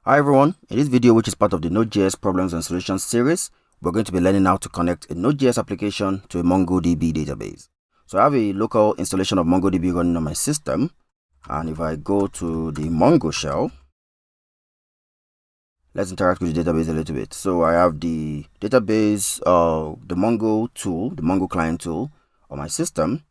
Hi everyone, in this video, which is part of the Nodejs Problems and Solutions series, we're going to be learning how to connect a Node.js application to a MongoDB database. So I have a local installation of MongoDB running on my system, and if I go to the Mongo shell, let's interact with the database a little bit. So I have the database, the Mongo tool, the Mongo client tool on my system,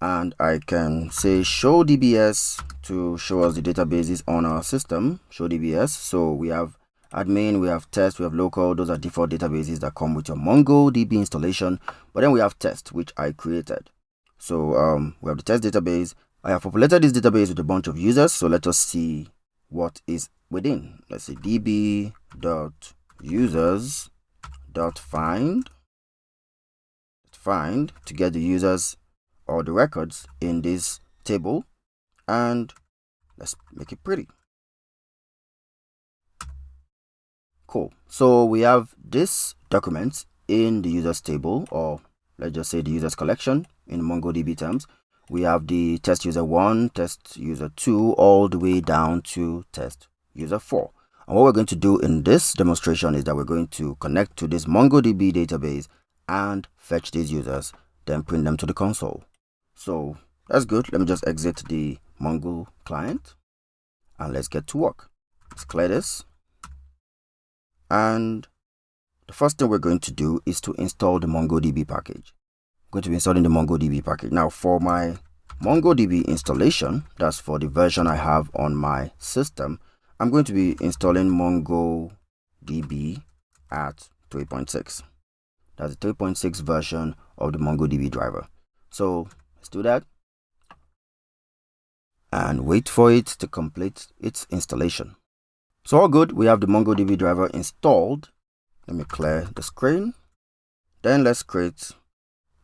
and I can say show DBS to show us the databases on our system, show DBS. So we have admin, we have test, we have local. Those are default databases that come with your MongoDB installation. But then we have test, which I created. So we have the test database. I have populated this database with a bunch of users. So let us see what is within. Let's say db.users.find to get the users or the records in this table, and let's make it pretty. Cool. So we have this document in the users table, or let's just say the users collection in MongoDB terms. We have the test user 1, test user 2, all the way down to test user 4. And what we're going to do in this demonstration is that we're going to connect to this MongoDB database and fetch these users, then print them to the console. So that's good. Let me just exit the Mongo client and let's get to work. Let's clear this. And the first thing we're going to do is to install the MongoDB package. I'm going to be installing the MongoDB package. Now for my MongoDB installation, that's for the version I have on my system, I'm going to be installing MongoDB at 3.6. That's the 3.6 version of the MongoDB driver. So let's do that and wait for it to complete its installation. So all good, we have the MongoDB driver installed. Let me clear the screen. Then let's create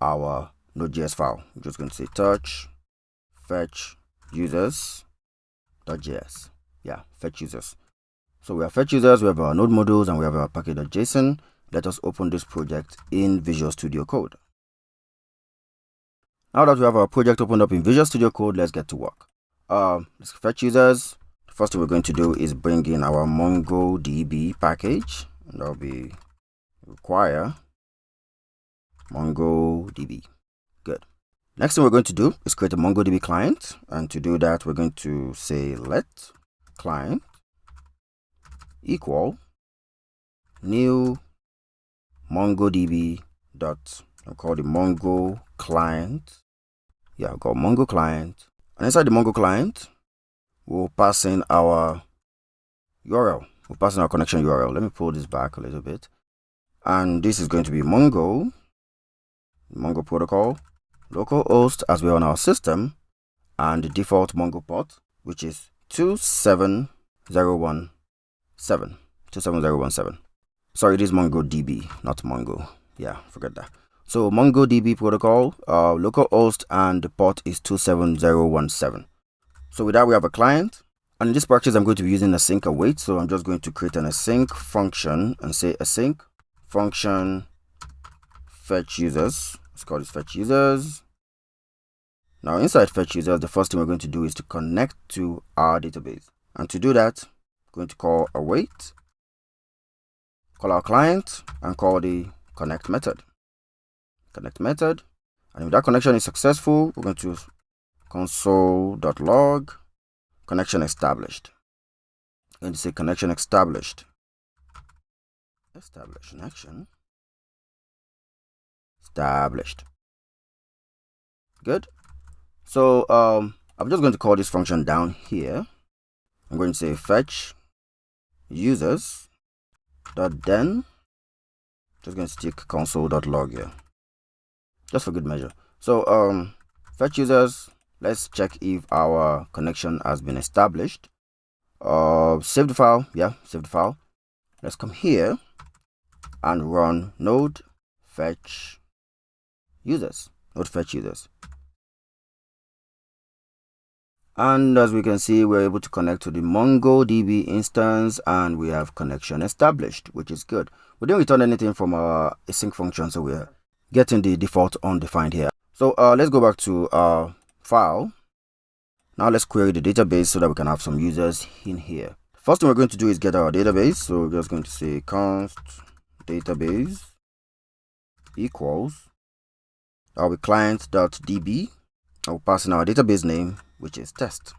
our Node.js file. I'm just going to say touch fetch users.js. Yeah, fetch users. So we have fetch users, we have our node modules, and we have our package.json. Let us open this project in Visual Studio Code. Now that we have our project opened up in Visual Studio Code, let's get to work. Let's fetch users. The first thing we're going to do is bring in our MongoDB package, and that'll be require MongoDB. Good. Next thing we're going to do is create a MongoDB client, and to do that, we're going to say let client equal new MongoDB dot. I'll call the Mongo client. Yeah, I'll call Mongo client. And inside the Mongo client, we'll pass in our URL. We'll pass in our connection URL. Let me pull this back a little bit. And this is going to be Mongo protocol, localhost as we're on our system, and the default Mongo port, which is 27017. Sorry, it is MongoDB, not Mongo. Yeah, forget that. So MongoDB protocol, localhost, and the port is 27017. So with that, we have a client. And in this practice, I'm going to be using async await. So I'm just going to create an async function and say async function fetch users. Let's call this fetch users. Now inside fetch users, the first thing we're going to do is to connect to our database. And to do that, I'm going to call await, call our client, and call the connect method. And if that connection is successful, we're going to console.log connection established. I'm going to say connection established. Established. Good. So I'm just going to call this function down here. I'm going to say fetch users dot then. Just going to stick console.log here, just for good measure. So fetch users, let's check if our connection has been established. Save the file. Yeah, save the file. Let's come here and run node fetch users. And as we can see, we're able to connect to the MongoDB instance, and we have connection established, which is good. We didn't return anything from our async function, so we're getting the default undefined here. So let's go back to our file. Now let's query the database so that we can have some users in here. First thing we're going to do is get our database. So we're just going to say const database equals, that'll be client.db. I'll pass in our database name, which is test.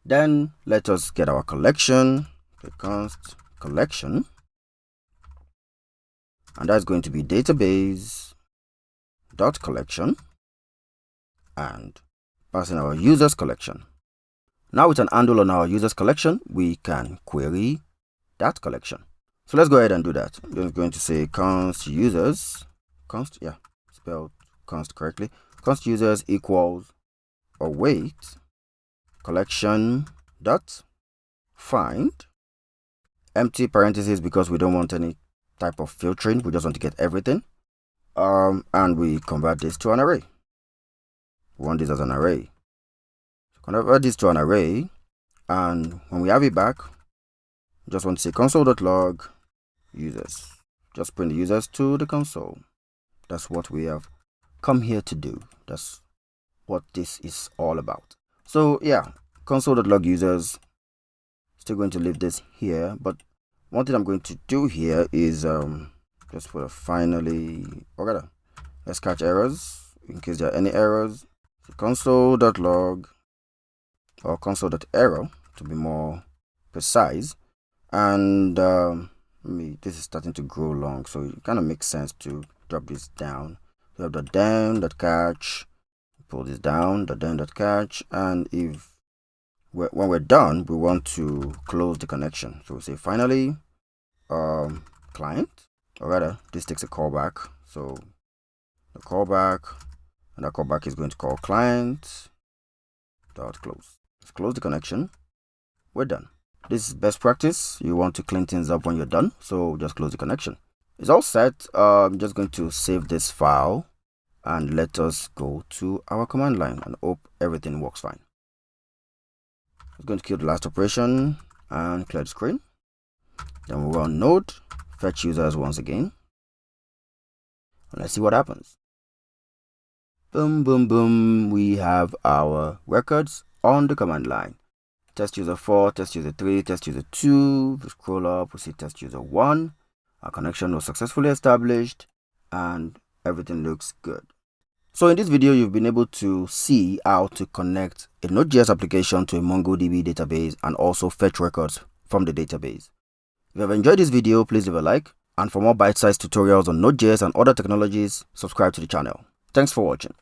Then let us get our collection, the const collection, and that's going to be database.collection, and pass in our users collection. Now with an handle on our users collection, we can query that collection. So let's go ahead and do that. We're going to say const users, const, yeah, spelled const correctly, const users equals await collection dot find, empty parentheses because we don't want any type of filtering, we just want to get everything, and we convert this to an array. We want this as an array. Convert this to an array, and when we have it back, we just want to say console.log users. Just print the users to the console. That's what we have come here to do. That's what this is all about. So yeah, console.log users. Still going to leave this here, but one thing I'm going to do here is just put a finally, or rather, let's catch errors in case there are any errors. So console.log or console.error to be more precise, and this is starting to grow long, so it kind of makes sense to drop this down. We have the .dem.catch, pull this down, the .dem.catch, and if when we're done, we want to close the connection. So we say finally client, or rather this takes a callback, so the callback, and that callback is going to call client dot close. Let's close the connection. We're done. This is best practice. You want to clean things up when you're done, so just close the connection. It's all set. I'm just going to save this file and let us go to our command line and hope everything works fine. I'm going to kill the last operation and clear the screen. Then we'll run node fetch users once again, and let's see what happens. Boom, boom, boom. We have our records on the command line. Test user 4, test user 3, test user 2. We scroll up, we see test user 1. Our connection was successfully established and everything looks good. So in this video, you've been able to see how to connect a Node.js application to a MongoDB database and also fetch records from the database. If you have enjoyed this video, please leave a like. And for more bite-sized tutorials on Node.js and other technologies, subscribe to the channel. Thanks for watching.